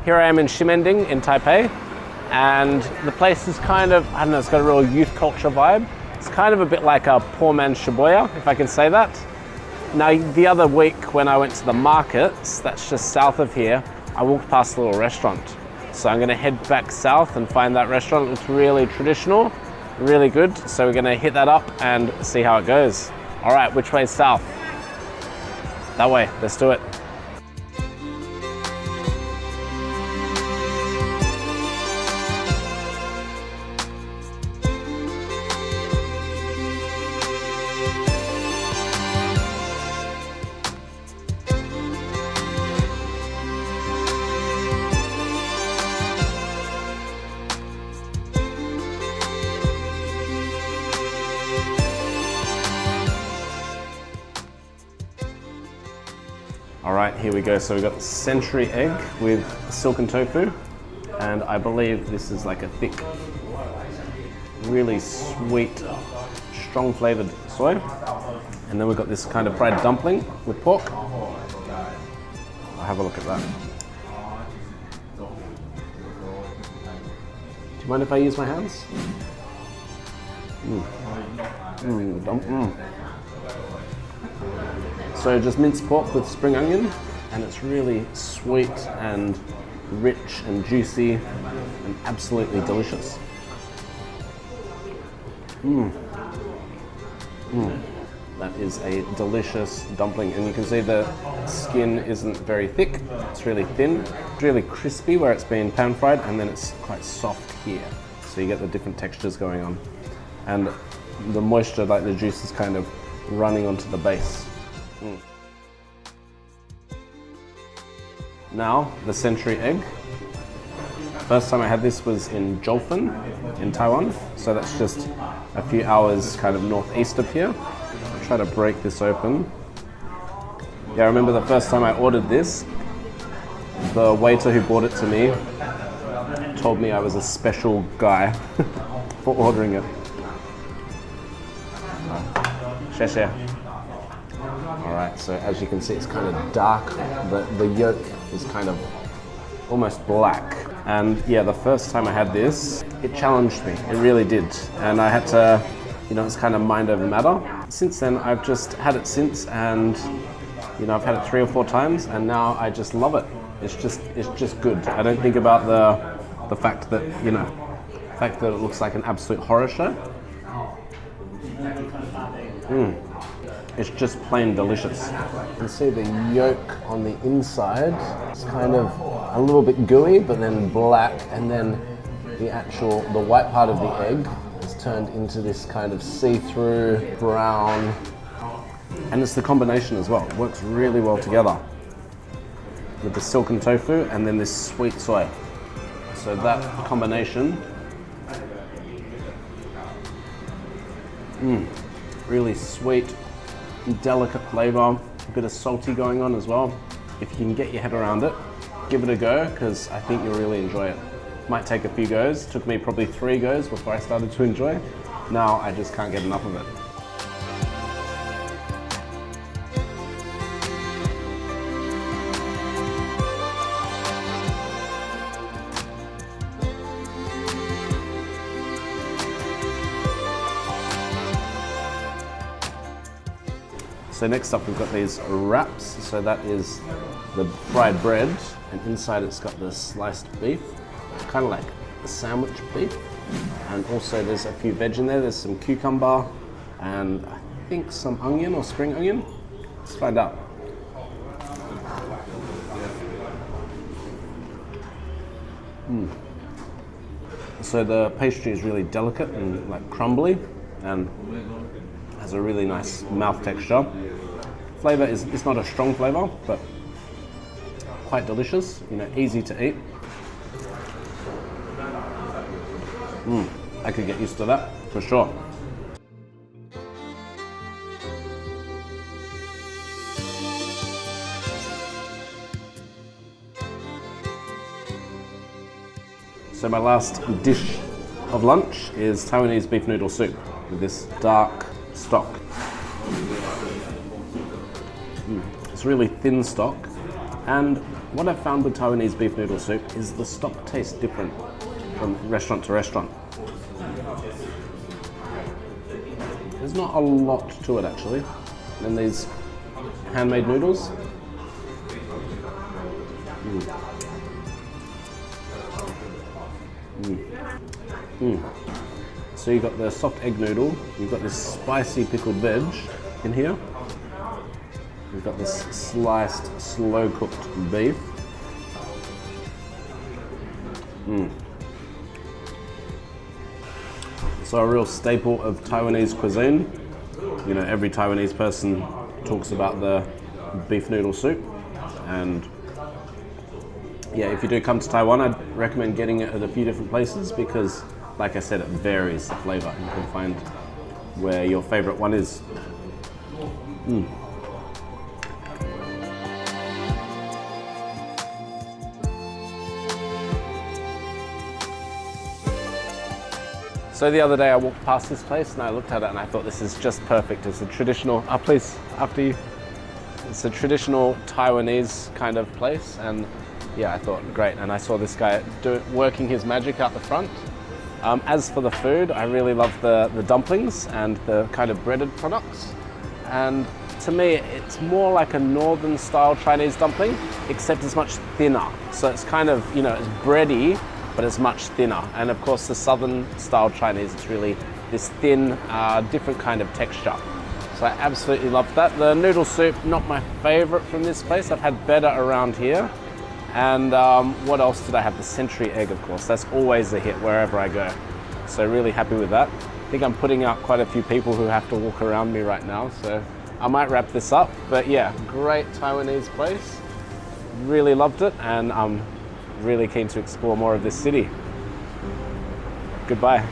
Here I am in Ximending in Taipei, and the place is kind of, I don't know, it's got a real youth culture vibe. It's kind of a bit like a poor man's Shibuya, if I can say that. Now, the other week when I went to the markets, that's just south of here, I walked past a little restaurant. So I'm gonna head back south and find that restaurant. It looks really traditional, really good. So we're gonna hit that up and see how it goes. All right, which way is south? That way, let's do it. All right, here we go. So we've got the century egg with silken tofu, and I believe this is like a thick, really sweet, strong flavored soy. And then we've got this kind of fried dumpling with pork. I'll have a look at that. Do you mind if I use my hands? So just minced pork with spring onion, and it's really sweet and rich and juicy and absolutely delicious. That is a delicious dumpling, and you can see the skin isn't very thick, it's really thin. It's really crispy where it's been pan fried, and then it's quite soft here. So you get the different textures going on. And the moisture, like the juice, is kind of running onto the base. Now, the century egg. First time I had this was in Jolphin in Taiwan, so that's just a few hours kind of northeast of here. I'll try to break this open. Yeah, I remember the first time I ordered this, the waiter who brought it to me told me I was a special guy for ordering it. Xie. Alright, so as you can see, it's kind of dark. The yolk is kind of almost black. And yeah, the first time I had this, it challenged me. It really did. And I had to, it's kind of mind over matter. Since then, I've just had it since, and I've had it 3 or 4 times, and now I just love it. It's just good. I don't think about the fact that, it looks like an absolute horror show. It's just plain delicious. You can see the yolk on the inside. It's kind of a little bit gooey, but then black, and then the white part of the egg is turned into this kind of see-through brown. And it's the combination as well. It works really well together with the silken tofu and then this sweet soy. So that combination, really sweet, delicate flavor, a bit of salty going on as well. If you can get your head around it, give it a go, because I think you'll really enjoy it. Might take a few goes. Took me probably 3 goes before I started to enjoy. Now I just can't get enough of it. So next up we've got these wraps. So that is the fried bread, and inside it's got the sliced beef, kind of like a sandwich beef. And also there's a few veg in there. There's some cucumber and I think some onion or spring onion. Let's find out. So the pastry is really delicate and like crumbly, and has a really nice mouth texture. Flavor it's not a strong flavor, but quite delicious, easy to eat. I could get used to that for sure. So my last dish of lunch is Taiwanese beef noodle soup with this dark stock. It's really thin stock, And what I've found with Taiwanese beef noodle soup is the stock tastes different from restaurant to restaurant. There's not a lot to it actually. And these handmade noodles. So you've got the soft egg noodle, you've got this spicy pickled veg in here. We've got this sliced, slow-cooked beef. So a real staple of Taiwanese cuisine. You know, every Taiwanese person talks about the beef noodle soup. And yeah, if you do come to Taiwan, I'd recommend getting it at a few different places because, like I said, it varies the flavor. You can find where your favorite one is. So the other day I walked past this place and I looked at it and I thought this is just perfect. It's a traditional, please, after you. It's a traditional Taiwanese kind of place, and yeah, I thought great. And I saw this guy working his magic out the front. As for the food, I really love the dumplings and the kind of breaded products. And to me, it's more like a northern style Chinese dumpling, except it's much thinner. So it's kind of, you know, it's bready, but it's much thinner. And of course, the southern style Chinese, it's really this thin, different kind of texture. So I absolutely love that. The noodle soup, not my favorite from this place. I've had better around here. And what else did I have? The century egg, of course. That's always a hit wherever I go. So really happy with that. I think I'm putting out quite a few people who have to walk around me right now. So I might wrap this up. But yeah, great Taiwanese place. Really loved it. And I'm really keen to explore more of this city. Goodbye.